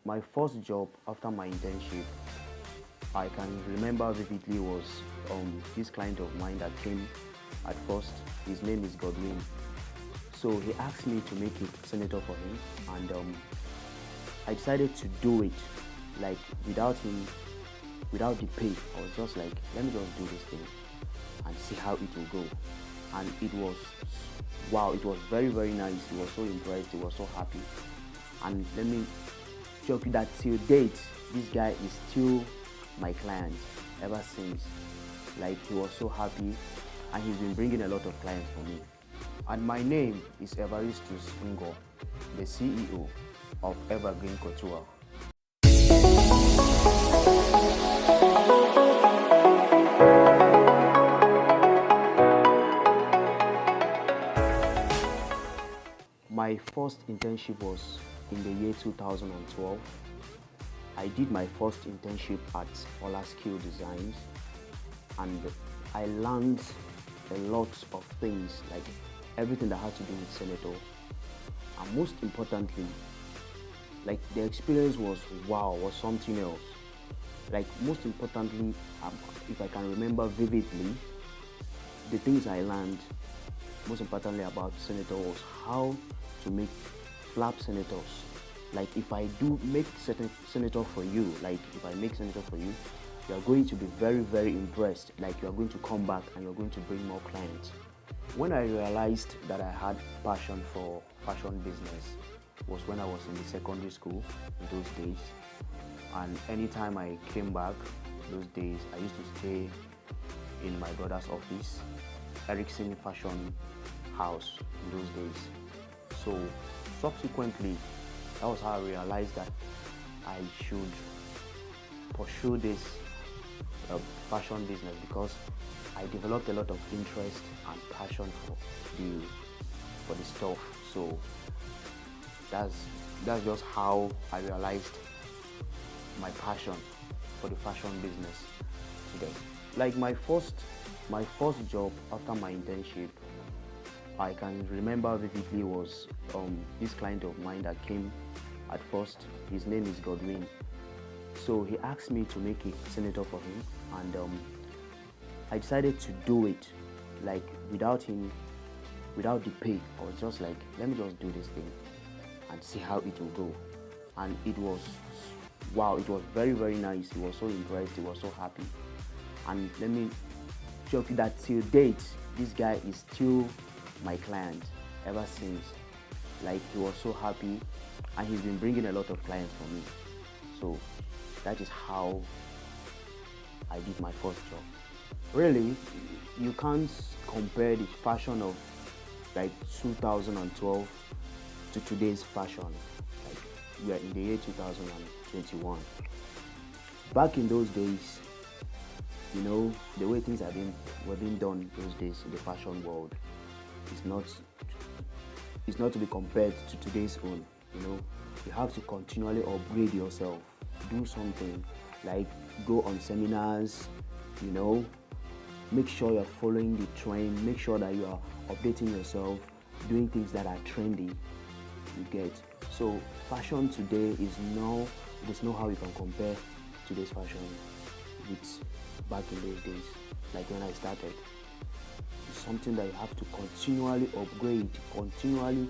My first job after my internship, I can remember vividly, was this client of mine that came at first. His name is Godwin. So he asked me to make a senator for him, and I decided to do it, like without him, without the pay. I was just like, let me just do this thing and see how it will go. And it was, wow, it was very, very nice. He was so impressed, he was so happy. And let me joke that till date, this guy is still my client ever since. Like, he was so happy, and he's been bringing a lot of clients for me. And my name is Evagreen Couture, the CEO of Evagreen Couture. My first internship was in the year 2012. I did my first internship at Ola Skill Designs, and I learned a lot of things, like everything that had to do with Senator. And most importantly, like, the experience was wow, was something else. Like, most importantly, if I can remember vividly, the things I learned most importantly about Senator was how to make flap senators. Like, if I do make senator for you, like if I make senator for you, you are going to be very, very impressed. Like, you are going to come back and you're going to bring more clients. When I realized that I had passion for fashion business was when I was in the secondary school in those days. And anytime I came back those days, I used to stay in my brother's office, Ericsson Fashion House in those days. So subsequently, that was how I realized that I should pursue this fashion business, because I developed a lot of interest and passion for the stuff. So that's just how I realized my passion for the fashion business today. Like, my first job after my internship, I can remember vividly, was this client of mine that came at first. His name is Godwin. So he asked me to make a senator for him, and I decided to do it, like without him, without the pay. I was just like, let me just do this thing and see how it will go. And it was, wow, it was very, very nice. He was so impressed, he was so happy. And let me joke that till date, this guy is still my client ever since. Like, he was so happy, and he's been bringing a lot of clients for me. So that is how I did my first job. Really, you can't compare the fashion of like 2012 to today's fashion. Like, we are in the year 2021. Back in those days, you know, the way things were being done those days in the fashion world is not to be compared to today's own. You know, you have to continually upgrade yourself, do something, like go on seminars, you know, make sure you're following the trend, make sure that you are updating yourself, doing things that are trendy, you get. So fashion today there's no how you can compare today's fashion with back in those days, like when I started. It's something that you have to continually upgrade, continually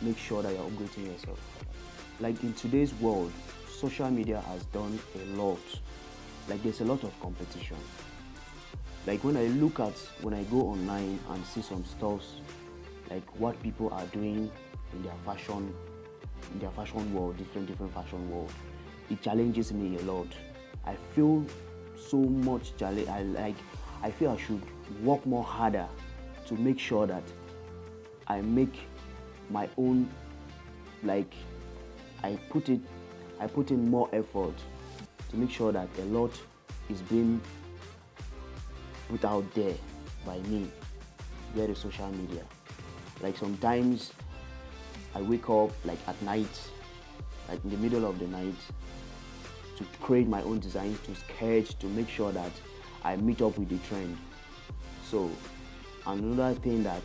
make sure that you're upgrading yourself. Like, in today's world, social media has done a lot. Like, there's a lot of competition. Like, when I go online and see some stuffs, like what people are doing in their fashion world, different fashion world, it challenges me a lot. I feel so much challenge. I feel I should work more harder to make sure that I make my own, like, I put in more effort to make sure that a lot is being put out there by me via the social media. Like, sometimes I wake up like at night, like in the middle of the night, to create my own designs, to sketch, to make sure that I meet up with the trend. So another thing that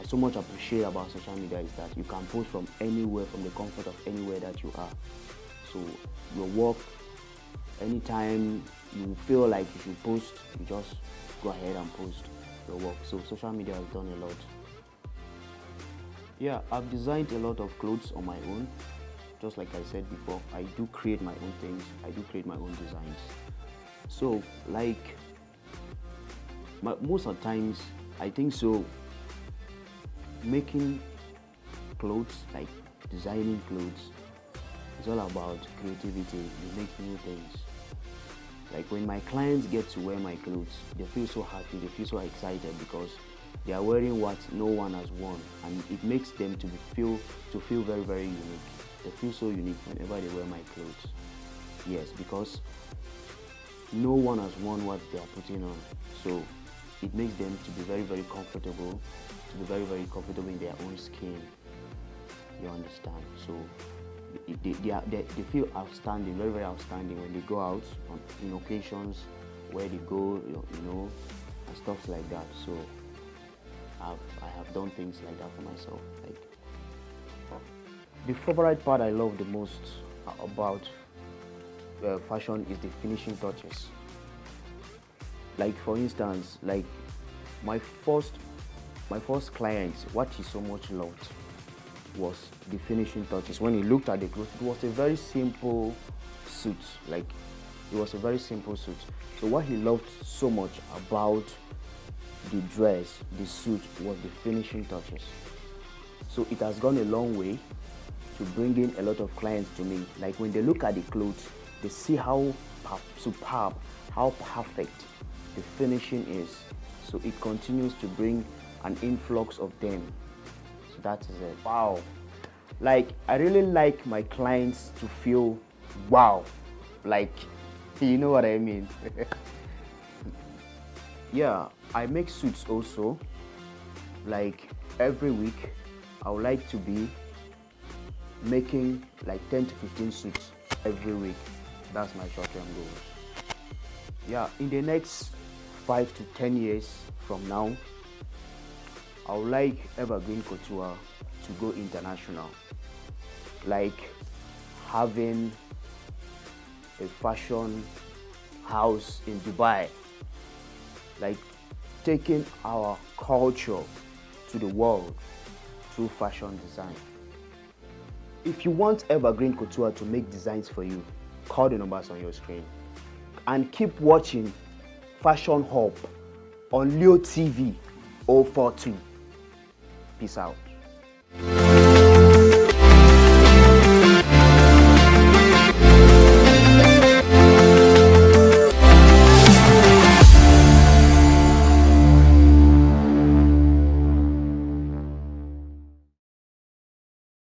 I so much appreciate about social media is that you can post from anywhere, from the comfort of anywhere that you are. So your work, anytime you feel like you should post, you just go ahead and post your work. So social media has done a lot. Yeah, I've designed a lot of clothes on my own. Just like I said before, I do create my own things. I do create my own designs. So like most of the times, I think so, making clothes, like designing clothes, is all about creativity. You make new things. Like when my clients get to wear my clothes, they feel so happy, they feel so excited because they are wearing what no one has worn, and it makes them to feel very, very unique. They feel so unique whenever they wear my clothes. Yes, because no one has worn what they are putting on. So it makes them to be very, very comfortable, in their own skin. You understand? So they feel outstanding, very, very outstanding when they go out in occasions where they go, you know, and stuff like that. So I have done things like that for myself. Like, the favorite part I love the most about fashion is the finishing touches. Like for instance, like my first client, what he so much loved was the finishing touches. When he looked at the clothes, it was a very simple suit. Like it was a very simple suit. So what he loved so much about the dress, the suit, was the finishing touches. So it has gone a long way to bring in a lot of clients to me. Like when they look at the clothes, they see how superb, how perfect the finishing is. So it continues to bring an influx of them. So that is it. Wow. Like I really like my clients to feel wow. Like, you know what I mean? Yeah, I make suits also. Like every week, I would like to be making like 10 to 15 suits every week. That's my short-term goal. Yeah, in the next 5 to 10 years from now, I would like Evagreen Couture to go international. Like having a fashion house in Dubai. Like taking our culture to the world through fashion design. If you want Evagreen Couture to make designs for you, call the numbers on your screen. And keep watching Fashion Hub on Leo TV 042. Peace out.